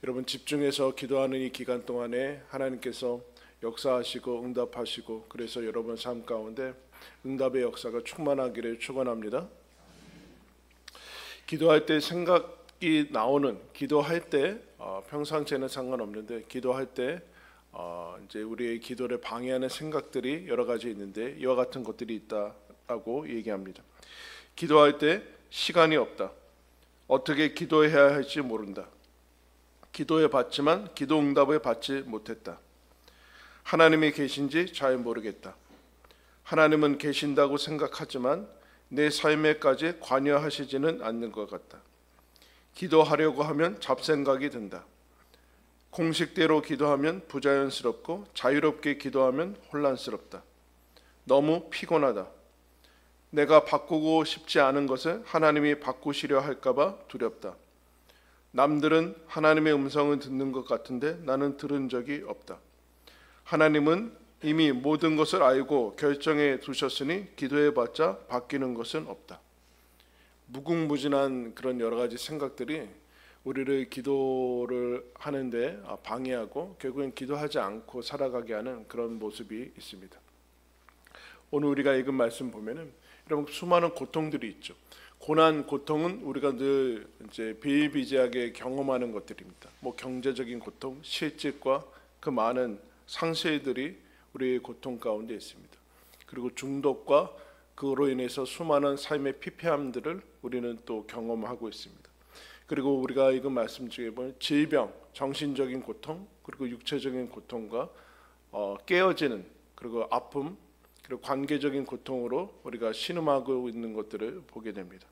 여러분 집중해서 기도하는 이 기간 동안에 하나님께서 역사하시고 응답하시고 그래서 여러분 삶 가운데 응답의 역사가 충만하기를 축원합니다. 기도할 때 생각이 나오는 기도할 때 평상시에는 상관없는데 기도할 때 이제 우리의 기도를 방해하는 생각들이 여러 가지 있는데 이와 같은 것들이 있다라고 얘기합니다. 기도할 때 시간이 없다. 어떻게 기도해야 할지 모른다. 기도해 봤지만 기도 응답을 받지 못했다. 하나님이 계신지 잘 모르겠다. 하나님은 계신다고 생각하지만 내 삶에까지 관여하시지는 않는 것 같다. 기도하려고 하면 잡생각이 든다. 공식대로 기도하면 부자연스럽고 자유롭게 기도하면 혼란스럽다. 너무 피곤하다. 내가 바꾸고 싶지 않은 것을 하나님이 바꾸시려 할까봐 두렵다. 남들은 하나님의 음성을 듣는 것 같은데 나는 들은 적이 없다. 하나님은 이미 모든 것을 알고 결정해 두셨으니 기도해봤자 바뀌는 것은 없다. 무궁무진한 그런 여러 가지 생각들이 우리를 기도를 하는데 방해하고 결국엔 기도하지 않고 살아가게 하는 그런 모습이 있습니다. 오늘 우리가 읽은 말씀 보면은 여러분 수많은 고통들이 있죠. 고난, 고통은 우리가 늘 이제 비일비재하게 경험하는 것들입니다. 뭐 경제적인 고통, 실직과 그 많은 상실들이 우리의 고통 가운데 있습니다. 그리고 중독과 그로 인해서 수많은 삶의 피폐함들을 우리는 또 경험하고 있습니다. 그리고 우리가 읽은 말씀 중에 보면 질병, 정신적인 고통, 그리고 육체적인 고통과 깨어지는 그리고 아픔, 그리고 관계적인 고통으로 우리가 신음하고 있는 것들을 보게 됩니다.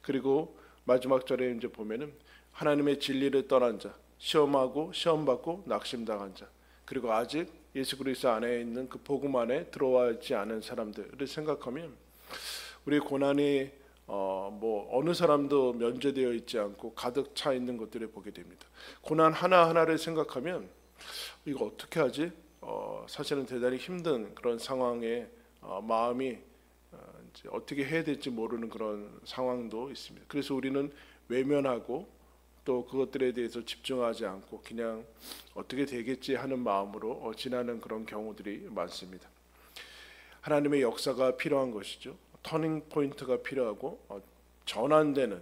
그리고 마지막 절에 이제 보면은 하나님의 진리를 떠난 자, 시험하고 시험받고 낙심당한 자, 그리고 아직 예수 그리스도 안에 있는 그 복음 안에 들어와지 않은 사람들을 생각하면 우리의 고난이 뭐 어느 사람도 면제되어 있지 않고 가득 차 있는 것들을 보게 됩니다. 고난 하나하나를 생각하면 이거 어떻게 하지? 사실은 대단히 힘든 그런 상황에 마음이 이제 어떻게 해야 될지 모르는 그런 상황도 있습니다. 그래서 우리는 외면하고 또 그것들에 대해서 집중하지 않고 그냥 어떻게 되겠지 하는 마음으로 지나는 그런 경우들이 많습니다. 하나님의 역사가 필요한 것이죠. 터닝 포인트가 필요하고 전환되는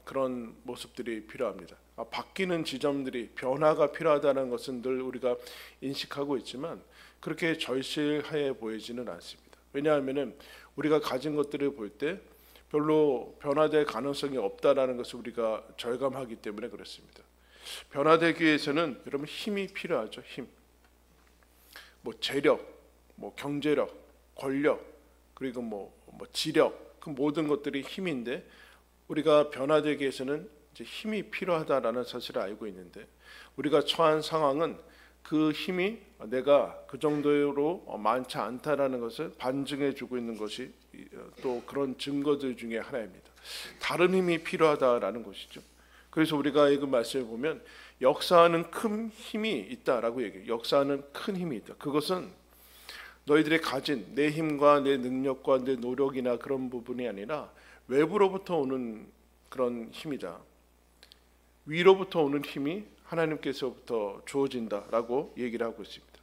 그런 모습들이 필요합니다. 바뀌는 지점들이 변화가 필요하다는 것은 늘 우리가 인식하고 있지만 그렇게 절실해 보이지는 않습니다. 왜냐하면 우리가 가진 것들을 볼 때 별로 변화될 가능성이 없다라는 것을 우리가 절감하기 때문에 그렇습니다. 변화되기 위해서는 여러분 힘이 필요하죠. 힘. 뭐 재력, 뭐 경제력, 권력, 그리고 뭐 지력, 그 모든 것들이 힘인데 우리가 변화되기 위해서는 이제 힘이 필요하다라는 사실을 알고 있는데 우리가 처한 상황은 그 힘이 내가 그 정도로 많지 않다라는 것을 반증해주고 있는 것이 또 그런 증거들 중에 하나입니다. 다른 힘이 필요하다라는 것이죠. 그래서 우리가 이 말씀을 보면 역사하는 큰 힘이 있다라고 얘기해요. 역사하는 큰 힘이 있다. 그것은 너희들이 가진 내 힘과 내 능력과 내 노력이나 그런 부분이 아니라 외부로부터 오는 그런 힘이다. 위로부터 오는 힘이 하나님께서부터 주어진다라고 얘기를 하고 있습니다.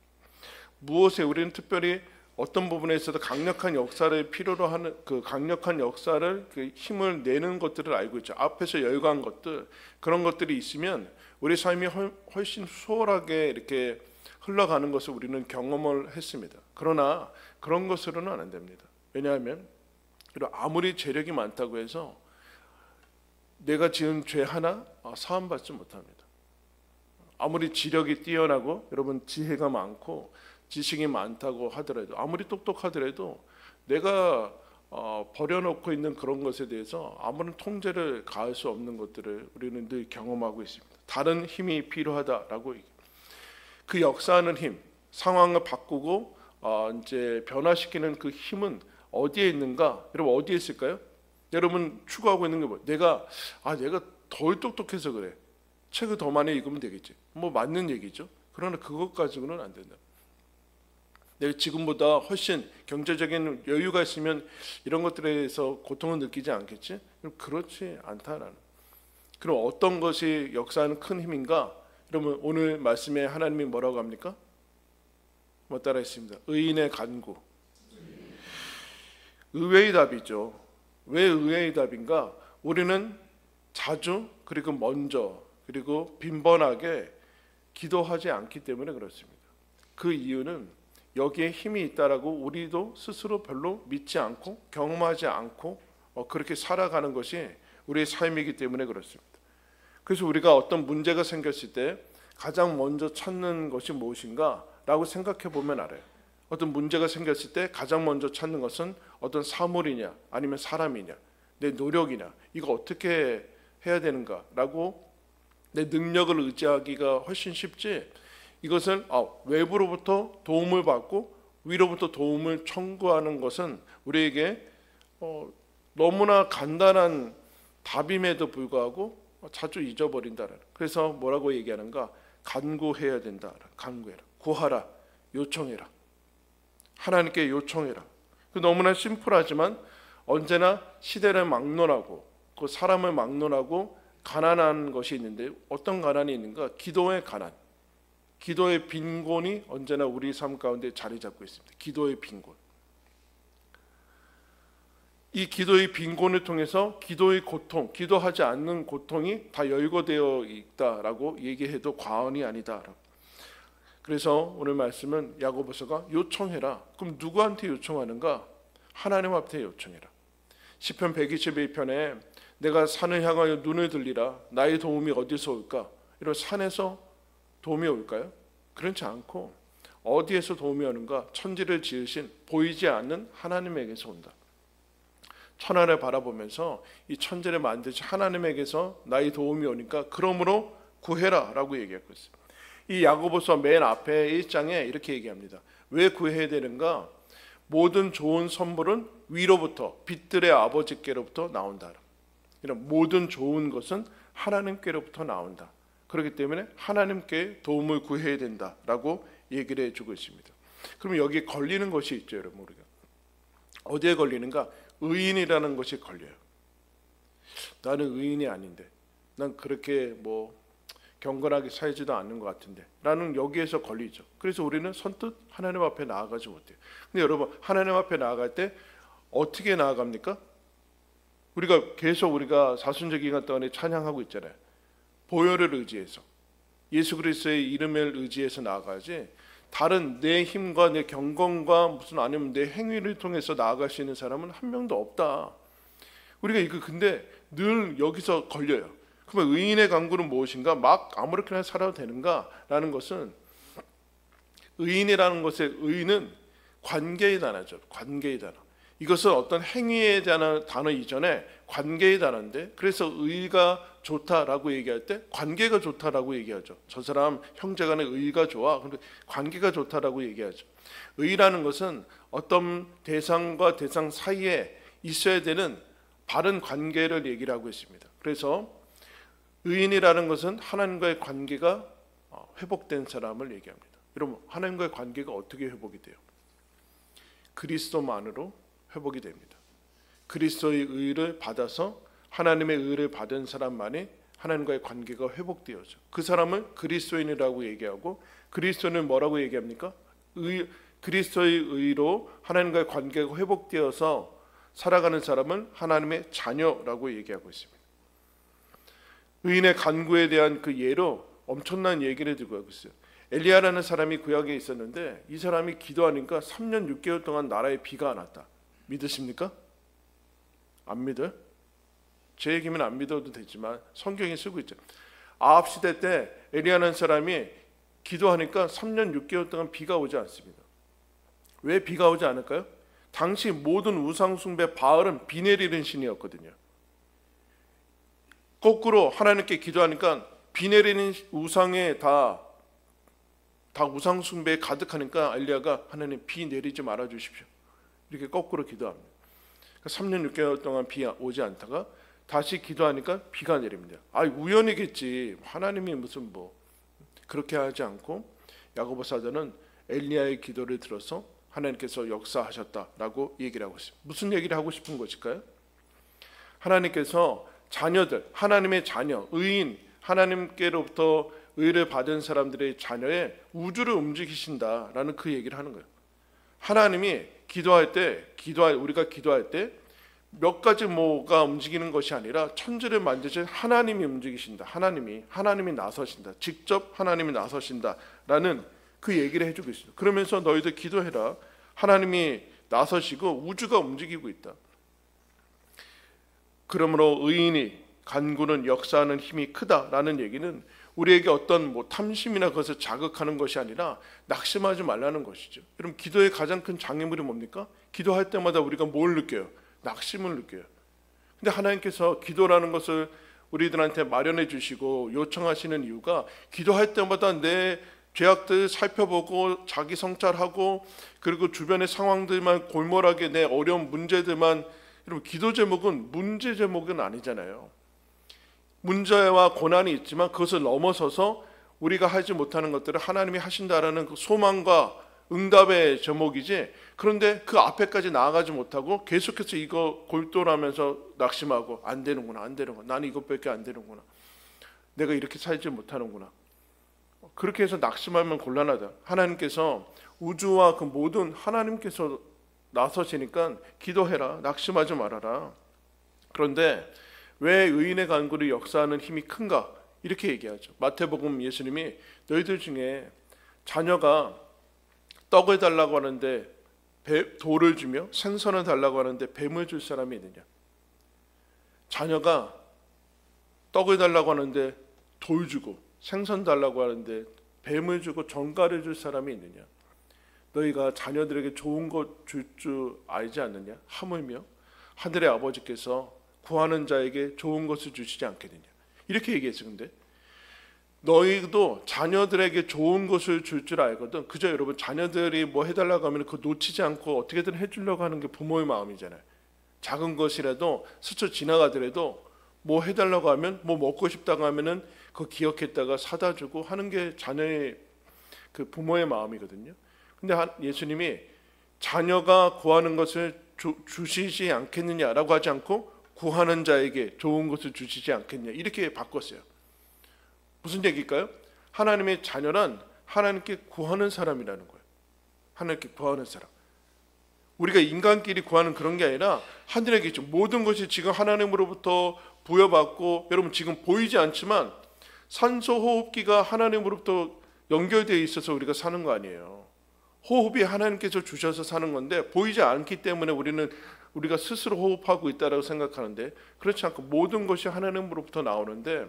무엇에 우리는 특별히 어떤 부분에 있어서 강력한 역사를 필요로 하는 그 강력한 역사를 그 힘을 내는 것들을 알고 있죠. 앞에서 열거한 것들 그런 것들이 있으면 우리 삶이 훨씬 수월하게 이렇게 흘러가는 것을 우리는 경험을 했습니다. 그러나 그런 것으로는 안 됩니다. 왜냐하면 아무리 재력이 많다고 해서 내가 지은 죄 하나 사함받지 못합니다. 아무리 지력이 뛰어나고 여러분 지혜가 많고 지식이 많다고 하더라도 아무리 똑똑하더라도 내가 버려놓고 있는 그런 것에 대해서 아무런 통제를 가할 수 없는 것들을 우리는 늘 경험하고 있습니다. 다른 힘이 필요하다라고 그 역사하는 힘, 상황을 바꾸고 이제 변화시키는 그 힘은 어디에 있는가? 여러분 어디에 있을까요? 여러분 추구하고 있는 게 뭐예요? 내가 덜 똑똑해서 그래. 책을 더 많이 읽으면 되겠지. 뭐 맞는 얘기죠. 그러나 그것 가지고는 안 된다. 내가 지금보다 훨씬 경제적인 여유가 있으면 이런 것들에 대해서 고통을 느끼지 않겠지? 그렇지 않다라는. 그럼 어떤 것이 역사하는 큰 힘인가? 그러면 오늘 말씀에 하나님이 뭐라고 합니까? 뭐 따라 했습니다. 의인의 간구. 의외의 답이죠. 왜 의외의 답인가? 우리는 자주 그리고 먼저 그리고 빈번하게 기도하지 않기 때문에 그렇습니다. 그 이유는 여기에 힘이 있다라고 우리도 스스로 별로 믿지 않고 경험하지 않고 그렇게 살아가는 것이 우리의 삶이기 때문에 그렇습니다. 그래서 우리가 어떤 문제가 생겼을 때 가장 먼저 찾는 것이 무엇인가 라고 생각해 보면 알아요. 어떤 문제가 생겼을 때 가장 먼저 찾는 것은 어떤 사물이냐 아니면 사람이냐 내 노력이냐 이거 어떻게 해야 되는가 라고 내 능력을 의지하기가 훨씬 쉽지, 이것은 외부로부터 도움을 받고 위로부터 도움을 청구하는 것은 우리에게 너무나 간단한 답임에도 불구하고 자주 잊어버린다라는. 그래서 뭐라고 얘기하는가? 간구해야 된다. 간구해라. 구하라. 요청해라. 하나님께 요청해라. 너무나 심플하지만 언제나 시대를 막론하고 그 사람을 막론하고 가난한 것이 있는데 어떤 가난이 있는가? 기도의 가난. 기도의 빈곤이 언제나 우리 삶 가운데 자리 잡고 있습니다. 기도의 빈곤. 이 기도의 빈곤을 통해서 기도의 고통, 기도하지 않는 고통이 다 열거되어 있다라고 얘기해도 과언이 아니다. 그래서 오늘 말씀은 야고보서가 요청해라. 그럼 누구한테 요청하는가? 하나님 앞에 요청해라. 시편 121편에 내가 산을 향하여 눈을 들리라. 나의 도움이 어디서 올까? 이런 산에서 도움이 올까요? 그렇지 않고 어디에서 도움이 오는가? 천지를 지으신 보이지 않는 하나님에게서 온다. 천하를 바라보면서 이 천지를 만드신 하나님에게서 나의 도움이 오니까 그러므로 구해라 라고 얘기하고 있어요. 이 야고보서 맨 앞에 1장에 이렇게 얘기합니다. 왜 구해야 되는가? 모든 좋은 선물은 위로부터 빛들의 아버지께로부터 나온다. 이런 모든 좋은 것은 하나님께로부터 나온다. 그렇기 때문에 하나님께 도움을 구해야 된다라고 얘기를 해주고 있습니다. 그럼 여기 걸리는 것이 있죠, 여러분. 우리가 어디에 걸리는가? 의인이라는 것이 걸려요. 나는 의인이 아닌데, 난 그렇게 경건하게 살지도 않는 것 같은데 라는 여기에서 걸리죠. 그래서 우리는 선뜻 하나님 앞에 나아가지 못해요. 근데 여러분, 하나님 앞에 나아갈 때 어떻게 나아갑니까? 우리가 사순절 기간 동안에 찬양하고 있잖아요. 보혈을 의지해서, 예수 그리스도의 이름을 의지해서 나아가지, 다른 내 힘과 내 경건과 아니면 내 행위를 통해서 나아갈 수 있는 사람은 한 명도 없다. 우리가 근데 늘 여기서 걸려요. 그러면 의인의 간구는 무엇인가? 막 아무렇게나 살아도 되는가라는 것은, 의인이라는 것의 의는 관계의 단어죠. 관계의 단어. 이것은 어떤 행위에 대한 단어 이전에 관계의 단어인데, 그래서 의가 좋다라고 얘기할 때 관계가 좋다라고 얘기하죠. 저 사람 형제간의 의가 좋아. 근데 관계가 좋다라고 얘기하죠. 의라는 것은 어떤 대상과 대상 사이에 있어야 되는 바른 관계를 얘기를 하고 있습니다. 그래서 의인이라는 것은 하나님과의 관계가 회복된 사람을 얘기합니다. 여러분, 하나님과의 관계가 어떻게 회복이 돼요? 그리스도만으로 회복이 됩니다. 그리스도의 의를 받아서 하나님의 의를 받은 사람만이 하나님과의 관계가 회복되어져. 그 사람을 그리스도인이라고 얘기하고, 그리스도는 뭐라고 얘기합니까? 그리스도의 의로 하나님과의 관계가 회복되어서 살아가는 사람은 하나님의 자녀라고 얘기하고 있습니다. 의인의 간구에 대한 그 예로 엄청난 얘기를 들고 가고 있어요. 엘리야라는 사람이 구약에 있었는데, 이 사람이 기도하니까 3년 6개월 동안 나라에 비가 안 왔다. 믿으십니까? 안 믿어요? 제 얘기면 안 믿어도 되지만 성경에 쓰고 있죠. 아합 시대 때 엘리야라는 사람이 기도하니까 3년 6개월 동안 비가 오지 않습니다. 왜 비가 오지 않을까요? 당시 모든 우상 숭배 바알은 비 내리는 신이었거든요. 거꾸로 하나님께 기도하니까 비 내리는 우상에 다 우상 숭배에 가득하니까 엘리야가 하나님 비 내리지 말아 주십시오. 이렇게 거꾸로 기도합니다. 3년 6개월 동안 비 오지 않다가 다시 기도하니까 비가 내립니다. 우연이겠지. 하나님이 무슨 그렇게 하지 않고 야고보 사도는 엘리야의 기도를 들어서 하나님께서 역사하셨다라고 얘기를 하고 있습니다. 무슨 얘기를 하고 싶은 것일까요? 하나님께서 자녀들, 하나님의 자녀, 의인, 하나님께로부터 의를 받은 사람들의 자녀의 우주를 움직이신다라는 그 얘기를 하는 거예요. 하나님이 우리가 기도할 때 몇 가지 뭐가 움직이는 것이 아니라 천지를 만드신 하나님이 움직이신다. 하나님이 나서신다. 직접 하나님이 나서신다라는 그 얘기를 해주고 있어요. 그러면서 너희들 기도해라. 하나님이 나서시고 우주가 움직이고 있다. 그러므로 의인이 간구는 역사하는 힘이 크다라는 얘기는 우리에게 어떤 탐심이나 그것을 자극하는 것이 아니라 낙심하지 말라는 것이죠. 여러분, 기도의 가장 큰 장애물이 뭡니까? 기도할 때마다 우리가 뭘 느껴요? 낙심을 느껴요. 근데 하나님께서 기도라는 것을 우리들한테 마련해 주시고 요청하시는 이유가 기도할 때마다 내 죄악들 살펴보고 자기 성찰하고 그리고 주변의 상황들만 골몰하게 내 어려운 문제들만. 여러분, 기도 제목은 문제 제목은 아니잖아요. 문제와 고난이 있지만 그것을 넘어서서 우리가 하지 못하는 것들을 하나님이 하신다라는 그 소망과 응답의 제목이지. 그런데 그 앞에까지 나아가지 못하고 계속해서 이거 골똘하면서 낙심하고 안 되는구나. 나는 이것밖에 안 되는구나. 내가 이렇게 살지 못하는구나. 그렇게 해서 낙심하면 곤란하다. 하나님께서 우주와 그 모든 하나님께서 나서시니까 기도해라. 낙심하지 말아라. 그런데 왜 의인의 간구를 역사하는 힘이 큰가? 이렇게 얘기하죠. 마태복음 예수님이 너희들 중에 자녀가 떡을 달라고 하는데 돌을 주며 생선을 달라고 하는데 뱀을 줄 사람이 있느냐? 자녀가 떡을 달라고 하는데 돌 주고 생선 달라고 하는데 뱀을 주고 전갈을 줄 사람이 있느냐? 너희가 자녀들에게 좋은 것 줄 줄 알지 않느냐? 하물며 하늘의 아버지께서 구하는 자에게 좋은 것을 주시지 않겠느냐? 이렇게 얘기했어요. 근데 너희도 자녀들에게 좋은 것을 줄 줄 알거든. 그저 여러분, 자녀들이 뭐 해달라고 하면 그거 놓치지 않고 어떻게든 해주려고 하는 게 부모의 마음이잖아요. 작은 것이라도 스쳐 지나가더라도 뭐 해달라고 하면, 뭐 먹고 싶다고 하면은 그거 기억했다가 사다 주고 하는 게 자녀의 그 부모의 마음이거든요. 근데 예수님이 자녀가 구하는 것을 주시지 않겠느냐라고 하지 않고 구하는 자에게 좋은 것을 주시지 않겠냐, 이렇게 바꿨어요. 무슨 얘기일까요? 하나님의 자녀란 하나님께 구하는 사람이라는 거예요. 하나님께 구하는 사람. 우리가 인간끼리 구하는 그런 게 아니라 하늘에게 있죠. 모든 것이 지금 하나님으로부터 부여받고, 여러분 지금 보이지 않지만 산소 호흡기가 하나님으로부터 연결되어 있어서 우리가 사는 거 아니에요. 호흡이 하나님께서 주셔서 사는 건데 보이지 않기 때문에 우리가 스스로 호흡하고 있다라고 생각하는데, 그렇지 않고 모든 것이 하나님으로부터 나오는데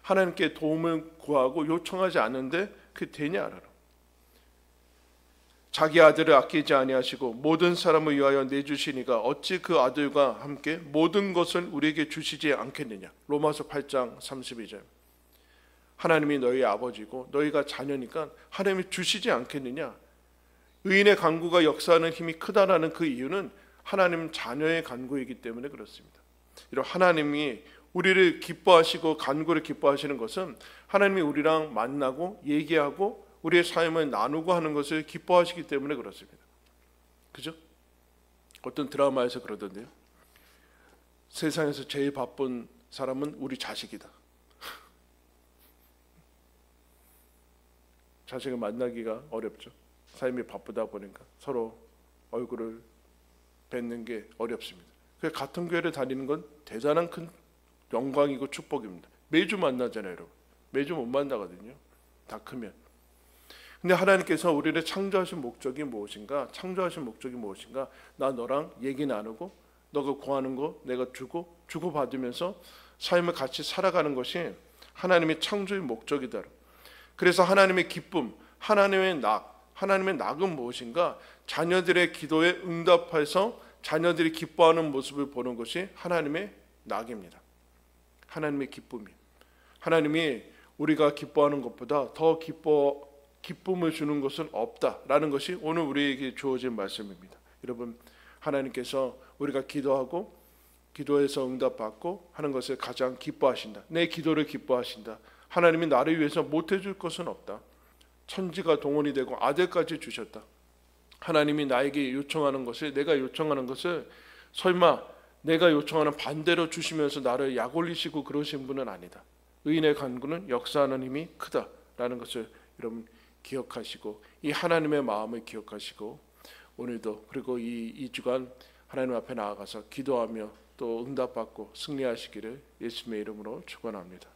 하나님께 도움을 구하고 요청하지 않는데 그게 되냐 알아라. 자기 아들을 아끼지 아니하시고 모든 사람을 위하여 내주시니가 어찌 그 아들과 함께 모든 것을 우리에게 주시지 않겠느냐. 로마서 8장 32절. 하나님이 너희 아버지고 너희가 자녀니까 하나님이 주시지 않겠느냐. 의인의 간구가 역사하는 힘이 크다라는 그 이유는 하나님 자녀의 간구이기 때문에 그렇습니다. 이런 하나님이 우리를 기뻐하시고 간구를 기뻐하시는 것은 하나님이 우리랑 만나고 얘기하고 우리의 삶을 나누고 하는 것을 기뻐하시기 때문에 그렇습니다. 그죠? 어떤 드라마에서 그러던데요. 세상에서 제일 바쁜 사람은 우리 자식이다. 자식을 만나기가 어렵죠. 삶이 바쁘다 보니까 서로 얼굴을 뵙는 게 어렵습니다. 그래서 같은 교회를 다니는 건 대단한 큰 영광이고 축복입니다. 매주 만나잖아요, 여러분. 매주 못 만나거든요. 다 크면. 근데 하나님께서 우리를 창조하신 목적이 무엇인가? 나 너랑 얘기 나누고 너가 구하는 거 내가 주고받으면서 삶을 같이 살아가는 것이 하나님의 창조의 목적이다. 그래서 하나님의 기쁨, 하나님의 낙은 무엇인가? 자녀들의 기도에 응답해서 자녀들이 기뻐하는 모습을 보는 것이 하나님의 낙입니다. 하나님의 기쁨이. 하나님이 우리가 기뻐하는 것보다 더 기쁨을 주는 것은 없다라는 것이 오늘 우리에게 주어진 말씀입니다. 여러분, 하나님께서 우리가 기도하고 기도해서 응답받고 하는 것을 가장 기뻐하신다. 내 기도를 기뻐하신다. 하나님이 나를 위해서 못해줄 것은 없다. 천지가 동원이 되고 아들까지 주셨다. 하나님이 나에게 요청하는 것을, 내가 요청하는 것을 설마 내가 요청하는 반대로 주시면서 나를 약 올리시고 그러신 분은 아니다. 의인의 간구는 역사하는 힘이 크다라는 것을 여러분 기억하시고 이 하나님의 마음을 기억하시고 오늘도 그리고 이 주간 하나님 앞에 나아가서 기도하며 또 응답받고 승리하시기를 예수님의 이름으로 축원합니다.